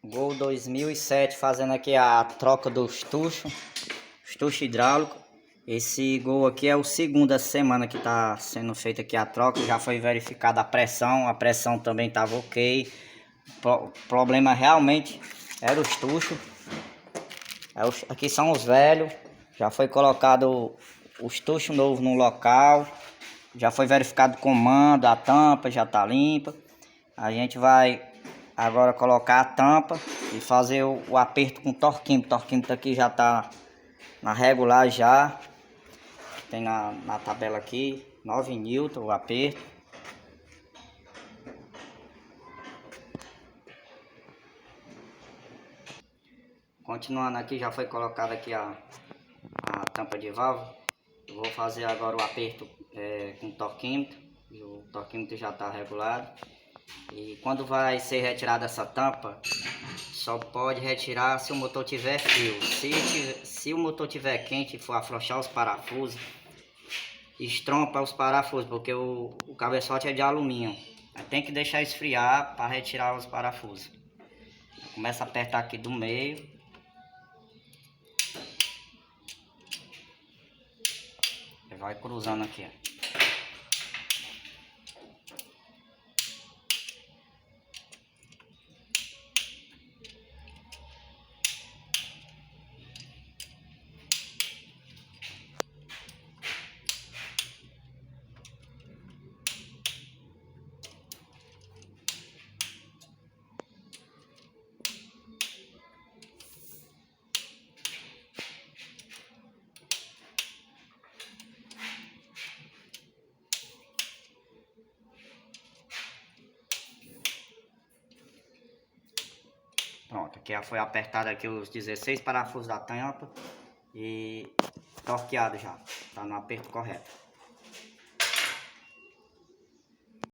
Gol 2007, fazendo aqui a troca dos tuchos hidráulicos. Esse Gol aqui é o segunda semana que está sendo feita aqui a troca. Já foi verificada a pressão também estava ok. O problema realmente era os tuchos. Aqui são os velhos. Já foi colocado os tuchos novos no local. Já foi verificado o comando, a tampa já está limpa. A gente vai agora colocar a tampa e fazer o aperto com torquímetro. O torquímetro aqui já está na regular já. Tem na tabela aqui, 9 N o aperto. Continuando aqui, já foi colocada aqui a tampa de válvula. Eu vou fazer agora o aperto com torquímetro. O torquímetro já está regulado. E quando vai ser retirada essa tampa, só pode retirar se o motor tiver frio. Se o motor tiver quente e for afrouxar os parafusos, estrompa os parafusos, porque o cabeçote é de alumínio. Tem que deixar esfriar para retirar os parafusos. Começa a apertar aqui do meio. E vai cruzando aqui. Pronto, aqui já foi apertado aqui os 16 parafusos da tampa e torqueado já, tá no aperto correto.